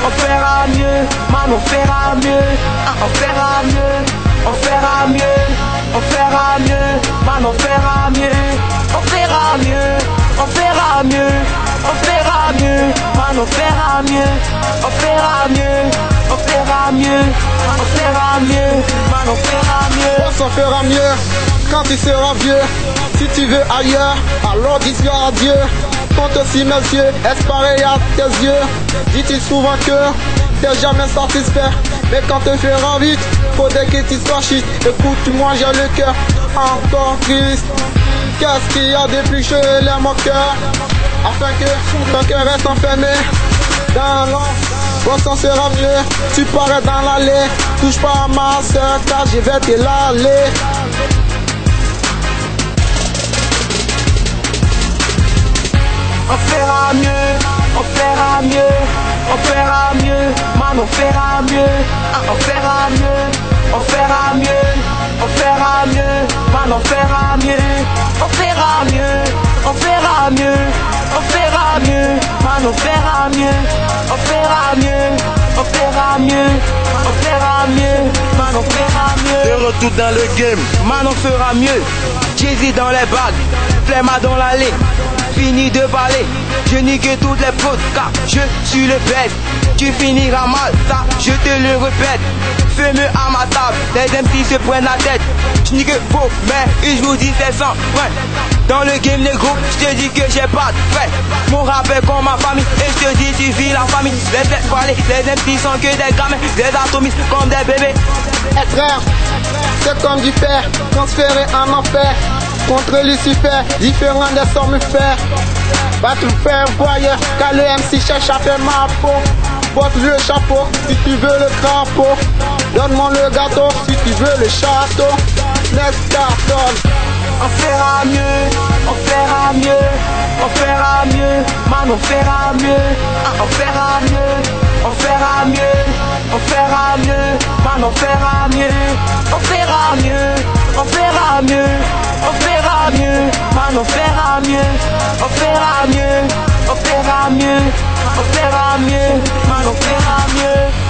on fera mieux, man on fera mieux, on fera mieux, on fera mieux, on fera mieux, man on fera mieux, on fera mieux, on fera mieux, on fera mieux, man on fera mieux, on fera mieux, on fera mieux, on fera mieux, man on fera mieux. On fera mieux quand tu seras vieux. Si tu veux ailleurs, alors dis-le à Dieu. Compte aussi mes yeux, est-ce pareil à tes yeux? Dis-tu souvent que t'es jamais satisfait, mais quand te fera vite, faudrait que tu sois chic. Écoute-moi, j'ai le cœur encore triste. Qu'est-ce qu'il y a de plus gelé à mon cœur, afin que ton cœur reste enfermé dans l'ombre? Bon sang sera mieux, tu parais dans l'allée. Touche pas à ma soeur car je vais te l'aller. On fera mieux, on fera mieux, on fera mieux, man on fera mieux, on fera mieux, on fera mieux, on fera mieux, man on fera mieux, on fera mieux, on fera mieux, on fera mieux, man on fera mieux, on fera mieux, on fera mieux, on fera mieux, man on fera mieux. De retour dans le game, man on fera mieux. Jay-Z dans les bagues, Flemma dans l'allée. Fini de parler, je nique toutes les fautes car je suis le bête. Tu finiras mal, ça je te le répète. Fais-le à ma table, les MC se prennent la tête. Je nique faux, mais je vous dis c'est sans frein. Dans le game négro, je te dis que j'ai pas de frais. Mon rap est comme ma famille, et je te dis tu vis la famille. Laisse parler, les MC sont que des gamins, des atomistes comme des bébés. Frère, c'est comme du fer, transféré en enfer. Contre Lucifer, différent des sommes-fers. Va tout faire voyeur, car le MC cherche à faire ma peau. Porte le chapeau, si tu veux le crapaud. Donne-moi le gâteau, si tu veux le château. Let's carton. On fera mieux, on fera mieux, on fera mieux, man on fera mieux, on fera mieux, on fera mieux, on fera mieux, man on fera mieux, on fera mieux, on fera mieux, on fera mieux, man on fera mieux, on fera mieux, on fera mieux, on fera mieux, man on fera mieux.